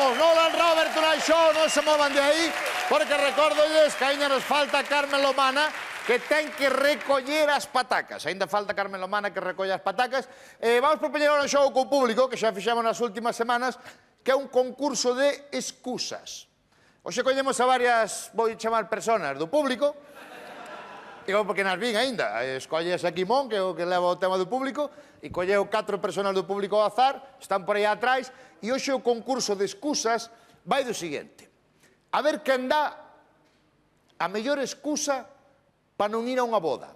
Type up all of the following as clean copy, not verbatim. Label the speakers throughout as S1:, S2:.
S1: comezamos no Land Rover Tonight Show, non se movan de aí, porque recórdolles que ainda nos falta Carmen Lomana, que ten que recoller as patacas. Ainda falta Carmen Lomana que recolle as patacas. Vamos propoñer un show co público, que xa fixemos nas últimas semanas, que é un concurso de excusas. Hoxe collemos a varias, vou chamar personas do público, digo porque nas vin ainda, escolles a Quimón, que é o que leva o tema do público, e colleu 4 personas do público ao azar, están por aí atrás, e hoxe o concurso de excusas vai do seguinte. A ver quen dá a mellor excusa para non ir a unha boda.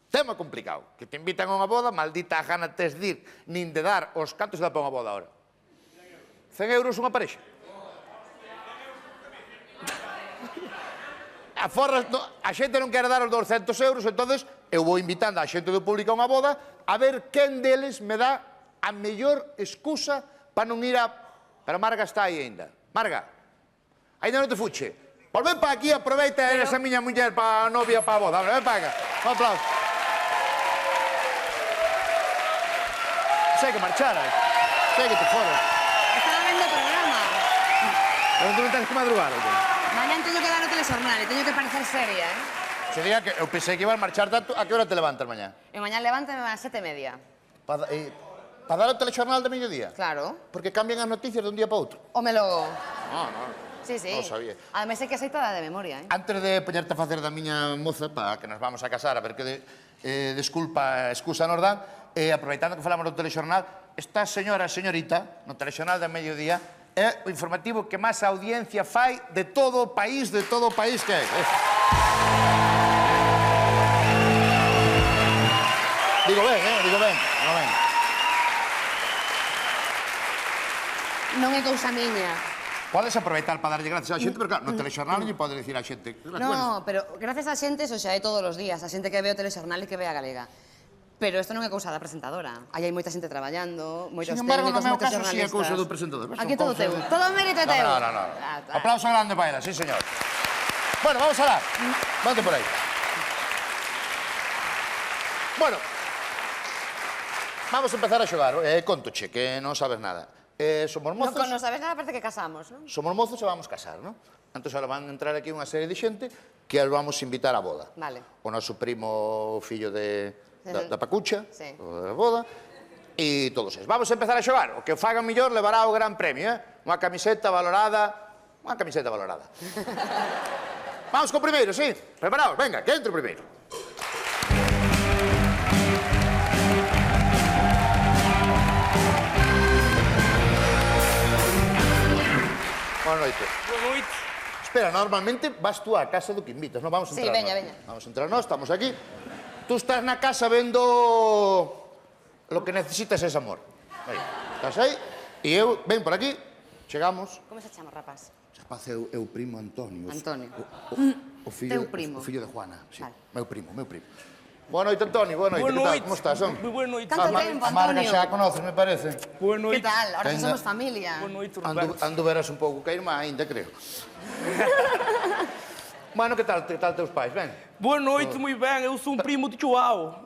S1: Tema complicado, que te invitan a unha boda, maldita gana tes de ir, nin de dar os cantos se dá para unha boda ahora. 100 euros unha parexa. A xente non quere dar os 200 euros, entonces eu vou invitando a xente do público a unha boda a ver quen deles me dá a mellor excusa para non ir a... Pero Marga está aí ainda. Marga, ainda non te fuche. Volve para aquí, aproveita a esa miña muller para a novia para a boda. Ven para acá. Un aplauso. Sei que marcharas. Sei que te foras.
S2: Estaba vendo o programa.
S1: Pero non te tens que madrugar, oye.
S2: Mañan teño que dar o telexornal e teño que parecer seria,
S1: Sería que eu pensei que ibas a marchar tanto. A que hora te levantas mañá?
S2: E mañan levántame ás 7:30.
S1: Para dar o telexornal de mediodía?
S2: Claro.
S1: Porque cambian as noticias dun día para outro.
S2: Home logo.
S1: Non.
S2: Sí, sí.
S1: Non sabía.
S2: Ademais é que aceitada de memoria,
S1: Antes de poñerte a facer da miña moza, para que nos vamos a casar, a ver que excusa nos dan, aproveitando que falamos do telexornal, esta señorita, no telexornal de mediodía, é o informativo que máis audiencia fai de todo o país que é. Digo ben.
S2: Non é cousa miña.
S1: Podes aproveitar para darlle gracias á xente, pero claro, no telexornal non lle pode dicir á xente.
S2: No, pero gracias á xente, eso xa é todos os días, a xente que ve o telexornal e que ve a Galega. Pero isto non é cousa da presentadora. Aí hai moita xente traballando, moitos técnicos, moitos
S1: caso, sí é
S2: xornalistas.
S1: cousa do presentador.
S2: Aquí todo teu. Todo o mérito é teu.
S1: No. Aplauso grande para ela, sí, señor. Bueno, vamos a dar. Vante por aí. Bueno, vamos a empezar a xogar. Contoche, que non sabes nada. Somos mozos...
S2: Non sabes nada, parece que casamos, non?
S1: Somos mozos e vamos casar, non? Entón, ahora van a entrar aquí unha serie de xente que as vamos invitar á boda.
S2: Vale.
S1: O noso primo, o fillo da Pacucha,
S2: Sí.
S1: da boda, e todos eles. Vamos a empezar a xogar. O que faga mellor levará o gran premio, Unha camiseta valorada... Vamos co primeiro, sí? Preparados? Venga, que entre o primeiro. Boa noite.
S3: Boa noite.
S1: Espera, normalmente vas tú á casa do que invitas, non? Vamos a entrar
S2: Sí, veña.
S1: Vamos a entrar nós, estamos aquí. Tú estás na casa vendo... Lo que necesitas es amor. Aí, estás aí, e eu, ven por aquí, chegamos.
S2: Como se chama, rapaz?
S1: Rapaz, é o primo Antonio.
S2: Antonio.
S1: O fillo,
S2: Teu primo.
S1: O fillo de Juana, sí.
S2: Vale.
S1: Meu primo. Boa noite, Antonio, boa noite.
S3: Boa
S1: Que tal?
S3: noite.
S1: Como estás, son?
S3: Moi boa noite.
S2: Tanto
S1: A
S2: tempo,
S1: Marga
S2: Antonio.
S1: xa a conoces, me parece.
S3: Boa noite.
S2: Que tal? Ahora
S1: Venga.
S2: xa somos familia.
S3: Boa noite, Roberto.
S1: Ando veras un pouco que irmá ainda, creo. Bueno, que tal teus pais? Ben?
S3: Boa noite, moi bem. Eu sou um primo de João.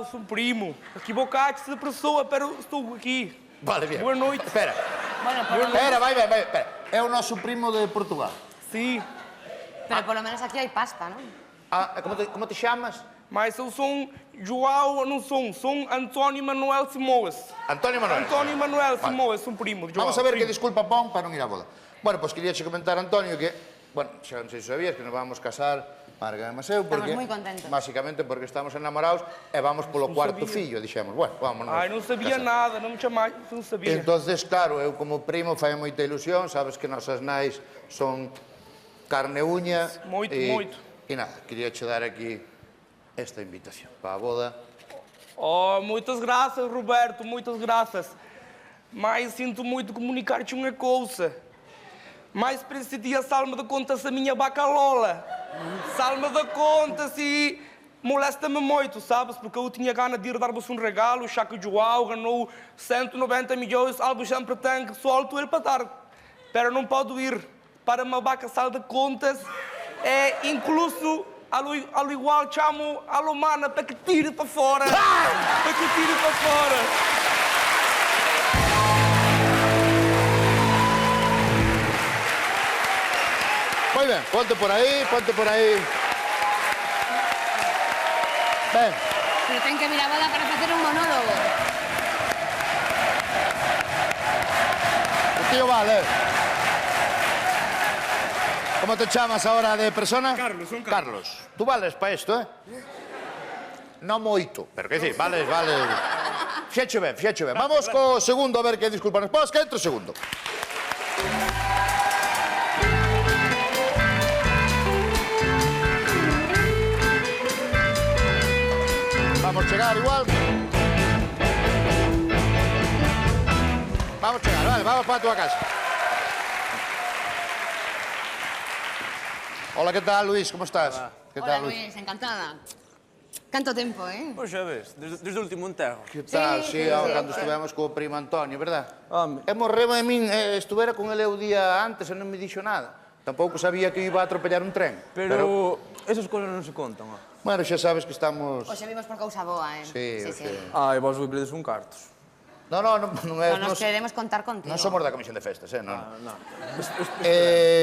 S3: Sou um primo. Equivocaste de pessoa, pero estou aqui.
S1: Vale, bien.
S3: Boa noite.
S1: Espera.
S2: Bueno,
S1: Espera, vai. É o noso primo de Portugal.
S3: Sim,
S2: pero polo menos aquí hai pasta, non?
S1: Como te chamas?
S3: mas eu sou um João, não sou António Manuel Simoes.
S1: Antonio Manuel.
S3: António Manuel Simoes, um primo de João.
S1: Vamos a ver que
S3: primo.
S1: disculpa pon para non ir á boda. Bueno, pois quería comentar, Antonio, que... Bueno, xa non sei se sabías que nos vamos casar Marga e Maseu, porque...
S2: Estamos moi contentos.
S1: Básicamente porque estamos enamorados e vamos polo cuarto fillo, dixemos. Bueno, vámonos.
S3: Ai, não sabia
S1: casar.
S3: nada, não me chamaste, não sabia.
S1: Entonces, claro, eu como primo fai moita ilusión, sabes que nosas nais son carne e uña.
S3: Moito.
S1: E nada, quería che dar aquí esta invitación para a boda.
S3: Oh, muitas graças, Roberto, muitas graças. Mas sinto muito comunicar-te uma coisa. Mas preciso a salma de contas a minha vaca Lola. Salma de contas e molesta-me muito, sabes? Porque eu tinha gana de ir dar-vos um regalo, já que o João ganhou 190 milhões, algo sempre tem que solto ele para dar. Pero não pode ir para uma vaca sal de contas. Incluso, ao igual, chamo a Lomana para que tire para fora. Para que tire para fora.
S1: Moi ben, ponte por aí, ponte por aí. Ben.
S2: Pero ten que vir a boda para facer un monólogo.
S1: O tío vale. Como te chamas ahora de persona?
S4: Carlos, son
S1: Carlos. Tú vales para isto, eh? Non moito, pero que sí, vales. Fíache ben. Vamos co segundo, a ver que disculpa nos pos, que entre o segundo. Vamos chegar igual. Vamos chegar, vale, vamos para a tua casa. Hola, que tal, Luis? Como estás? Que
S2: Hola,
S1: tal,
S2: Luis, encantada. Canto tempo, eh?
S4: Pois xa ves, desde o último enterro.
S1: Que tal?
S2: Sí,
S1: Sí, ahora
S2: sí.
S1: cando estivemos co primo Antonio, verdad?
S4: Home.
S1: E morreu de min, estuvera con ele o día antes e non me dixo nada. Tampouco sabía que iba a atropellar un tren.
S4: Pero esas cousas non se contan, ó.
S1: Bueno, xa sabes que estamos...
S2: Hoxe vimos por cousa boa, eh?
S1: Sí, sí.
S4: Ai, vos vivides un cartos.
S1: Non é...
S2: Non nos queremos contar contigo.
S1: Non somos da comisión de festas, non.
S4: Non.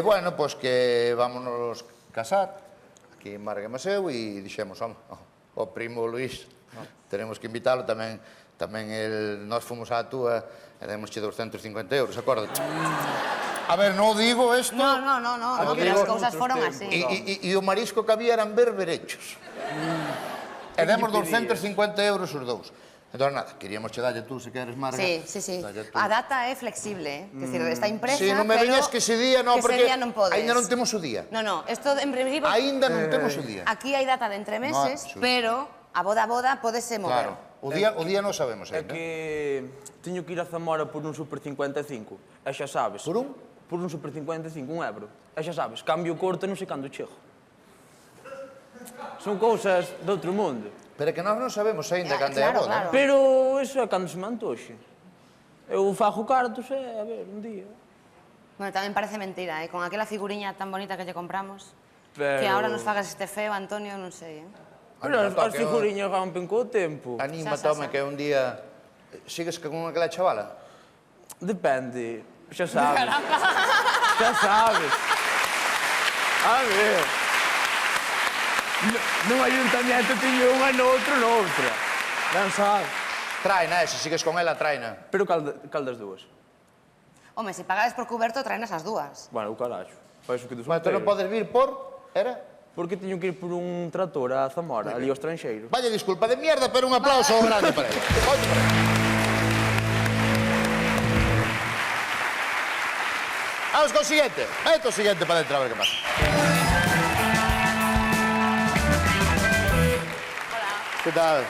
S1: Bueno, pois que vámonos casar aquí en Marguemaseu e dixemos, home, o primo Luís, tenemos que invitalo tamén, nós fomos á túa e demosche 250 euros, acordaste? A ver, non digo isto...
S2: No, que
S1: digo
S2: as cousas foron así.
S1: E o marisco que había eran berberechos. E demos 250 euros os dous. Entón, nada, queríamos che dalle tú, se queres, Marga.
S2: Sí.
S1: Dalle tú.
S2: A data é flexible, é dicir, está impresa,
S1: Si non me
S2: pero
S1: veñas que ese día, non,
S2: que
S1: porque
S2: ese día non podes.
S1: ainda non temos o día.
S2: No, esto en breve...
S1: Ainda non temos o día.
S2: Aquí hai data de entre meses,
S1: sí.
S2: pero a boda podese mover.
S1: Claro, o día non sabemos
S4: É
S1: ainda.
S4: que teño que ir a Zamora por un Super 55. E xa sabes.
S1: Por un?
S4: Por un Super 55, un euro. E xa sabes, cambio corto non sei cando chego. Son cousas de outro mundo.
S1: Pero que nós non sabemos ainda cando é a
S2: Claro,
S1: boda.
S2: claro.
S4: Pero iso é cando se me antoxe. Eu fago cartos e, a ver, un día.
S2: Bueno, tamén parece mentira, con aquela figuriña tan bonita que lle compramos.
S4: Pero...
S2: Que ahora nos fagas este feo, Antonio, non sei,
S4: Pero as figuriñas rompen co tempo.
S1: Anímate,
S2: Xa.
S1: home, que un día... Sigues con aquela chavala?
S4: Depende, xa sabes. Xa sabes. A ver. No ayuntamiento tiño unha noutra. Non sabes.
S1: Traina, se sigues con ela, traina.
S4: Pero cal das dúas?
S2: Home, se pagades por cuberto, traenas as dúas.
S4: Bueno, o caraxo. Para iso que te
S1: Bueno, tú non podes vir por... Era?
S4: Porque teño que ir por un trator a Zamora, ali ao estranxeiro.
S1: Vaya disculpa de mierda, pero un aplauso grande para ela. Oye, para ela. Vamos con o siguiente. Mete o siguiente para dentro, a ver que pasa. Que tal?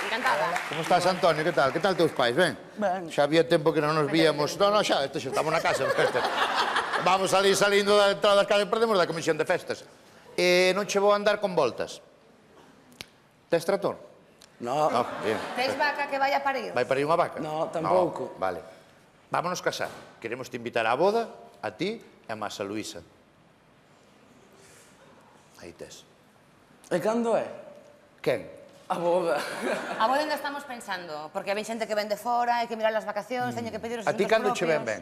S2: Encantada.
S1: Como estás, Antonio? Que tal? Que tal teus pais? Ben?
S4: Ben.
S1: Xa había tempo que non nos víamos. Non, xa estamos na casa. Vamos salindo da entrada das casas, perdemos da comisión de festas. E non che vou andar con voltas. Tes trator?
S5: No,
S1: No, bien.
S2: Tes vaca que vai a parir?
S1: Vai parir unha vaca?
S5: No, tampouco.
S1: No, vale. Vámonos casar. Queremos te invitar á boda, a ti e a Masa Luisa. Aí tes.
S5: E cando é?
S1: Quen?
S5: A boda.
S2: A boda ainda estamos pensando, porque ven xente que ven de fora, hai que mirar as vacacións, teño que pedir os
S1: A ti
S2: asuntos
S1: cando che ven
S2: propios.
S1: ben?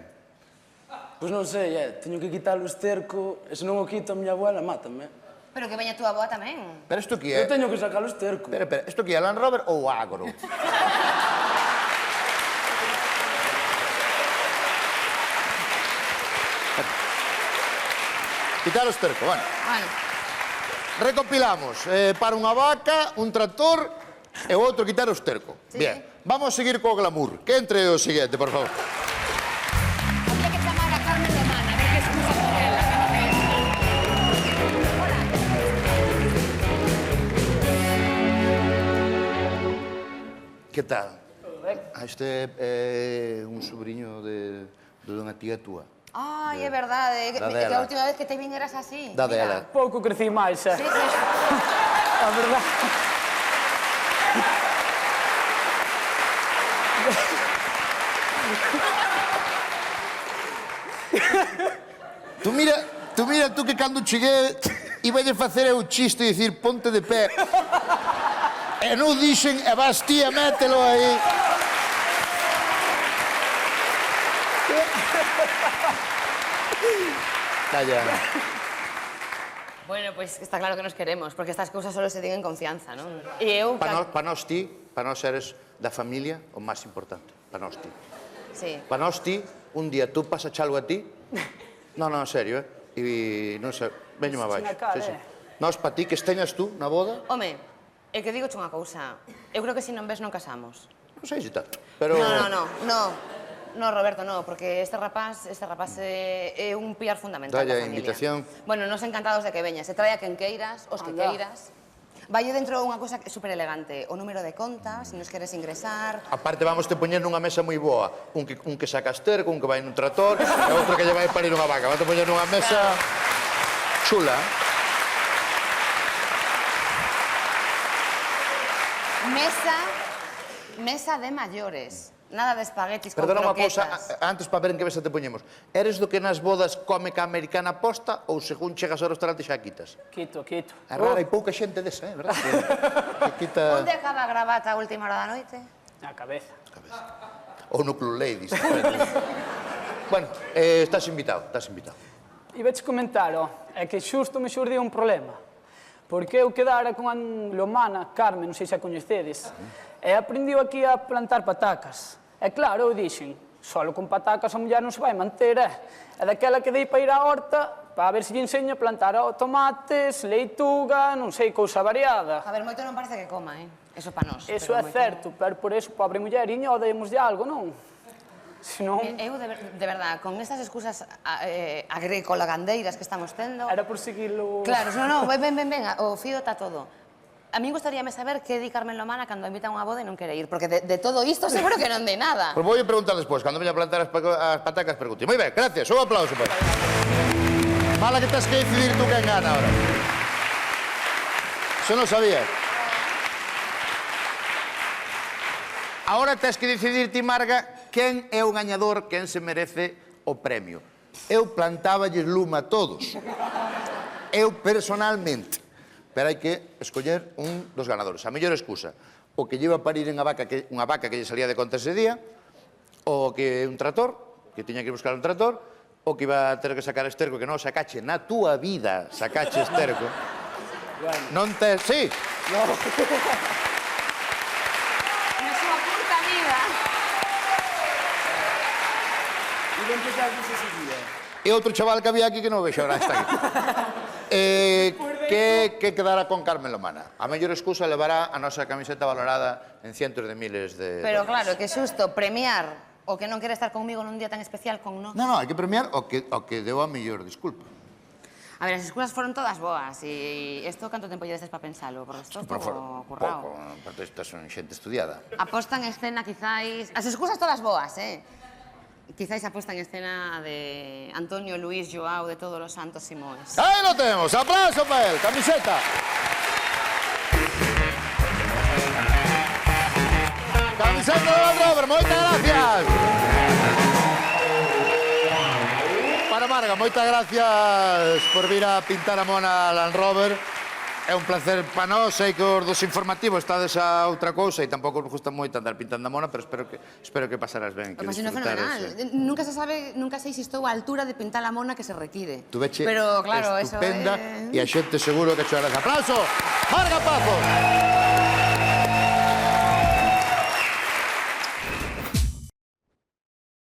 S5: Pois non sei, teño que quitar o esterco, e se non o quito a miña abuela, mátame.
S2: Pero que veña túa boa tamén.
S1: Pero isto que é?
S5: Eu teño que sacar o esterco.
S1: Espera, isto que é Land Rover ou Agro? Quitar o esterco, bueno.
S2: Bueno,
S1: Recopilamos, para unha vaca, un tractor e o outro quitar o esterco.
S2: Sí.
S1: Bien, vamos a seguir co glamour. Que entre o siguiente, por favor.
S2: había que chamar a Carmen Lomana, a ver que excusa por ela.
S1: Que tal? Este é un sobrinho de unha tía túa.
S2: Ai, é verdade,
S1: Da
S2: que
S1: dela.
S2: a última vez que te vin eras así.
S1: Da
S2: Mira.
S1: dela.
S5: Pouco crecí máis,
S2: Sí, sí.
S5: A verdade.
S1: Tú mira tú que cando cheguei iba a facer o chiste e dicir ponte de pé. E non dixen, e vas ti a mételo aí. Calla.
S2: Bueno, pois está claro que nos queremos, porque estas cousas solo se din en confianza, non? E eu...
S1: Para nós eres da familia o máis importante. Para nós ti.
S2: Sí.
S1: Para nós ti, un día tú pasas algo a ti... Non, en serio, E non sei, veño máis baixo. Nós, para ti, que esteñas tú na boda...
S2: Home, é que digo unha cousa. Eu creo que se non ves non casamos.
S1: Non sei se tal, pero...
S2: No, Roberto, no, porque este rapaz é un pilar fundamental da
S1: Dalle a
S2: familia.
S1: invitación.
S2: Bueno, nos encantados de que veñas. Se trae a quen queiras, os que queiras. Valle dentro unha cousa super elegante, o número de conta, se nos queres ingresar...
S1: Aparte, vamos te poñer nunha mesa moi boa. Un que saca esterco, un que vai nun tractor, e outro que lle vai parir unha vaca. Vamos te poñer nunha mesa chula.
S2: Mesa de maiores. Nada de espaguetis con
S1: Perdona unha
S2: croquetas.
S1: cousa, antes para ver en que mesa te poñemos. Eres do que nas bodas come ca americana posta ou según chegas ao restaurante xa quitas?
S4: Quito.
S1: É rara, hai pouca xente desa, verdad? Que quita...
S2: Onde acaba a gravata a última hora da noite?
S4: Na cabeza.
S1: Ou no Club Ladies. Bueno, estás invitado.
S4: E veche comentar, é que xusto me xurdiu un problema. Porque eu quedara con a Lomana, Carmen, non sei se a coñecedes, e aprendiu aquí a plantar patacas. E claro, eu dixen, solo con patacas a muller non se vai manter, E daquela que dei para ir á horta, para ver se lle enseño a plantar tomates, leituga, non sei, cousa variada.
S2: A ver, moito non parece que coma, Eso pa nós.
S4: Eso é certo, pero por eso, pobre mulleriña, odemos de algo, non? Senón...
S2: Eu, de verdad, con estas excusas agrícola-gandeiras que estamos tendo...
S4: Era por seguirlo...
S2: Claro, non, ven, o fío está todo. A mí gustaríame saber que di Carmen Lomana cando invita a unha boda e non quere ir, porque de todo isto seguro que non di nada.
S1: Pois vou preguntar despois, cando veña a plantar as patacas, pregunte. Moi ben, gracias, un aplauso. Mala que tens que decidir tú quen gana ahora. Eso non sabía. Ahora tens que decidir ti, Marga, quen é o gañador, quen se merece o premio. Eu plantáballes luma a todos. Eu personalmente. Pero hai que escoller un dos ganadores. A mellor excusa, o que lleva a parir unha vaca que lle salía de conta ese día, o que un tractor, que tiña que buscar un tractor, o que iba a ter que sacar esterco, que non sacache na túa vida, sacache esterco. Non te... Sí.
S2: Na súa curta vida.
S5: E ben que tal ese día?
S1: E outro chaval que había aquí que non o vexo, ahora está aquí. Que quedará con Carmen Lomana? A mellor excusa levará a nosa camiseta valorada en cientos de miles de...
S2: Pero claro, que xusto premiar o que non quere estar conmigo nun día tan especial con nós.
S1: Non, hai que premiar o que deu a mellor disculpa.
S2: A ver, as excusas foron todas boas e isto canto tempo llevestes para pensalo, porque isto estuvo currado.
S1: Porque esta son xente estudiada.
S2: A posta en escena, quizáis... As excusas todas boas, Quizáis a posta en escena de Antonio, Luis, Joao, de Todos los Santos y Moes.
S1: Ahí lo tenemos, aplauso para él, camiseta. Camiseta de Land Rover, moitas gracias. Para Marga, moitas gracias por vir a pintar a mona Land Rover. É un placer para nós, sei que os dos informativos estades a outra cousa e tampouco nos gusta moito andar pintando a mona, pero espero que pasarás ben.
S2: O pasino fenomenal. Nunca se sabe, nunca sei se estou a altura de pintar a mona que se require.
S1: Tu veche
S2: pero, claro,
S1: estupenda
S2: eso
S1: e a xente seguro que choras. Aplauso, Marga Pazo.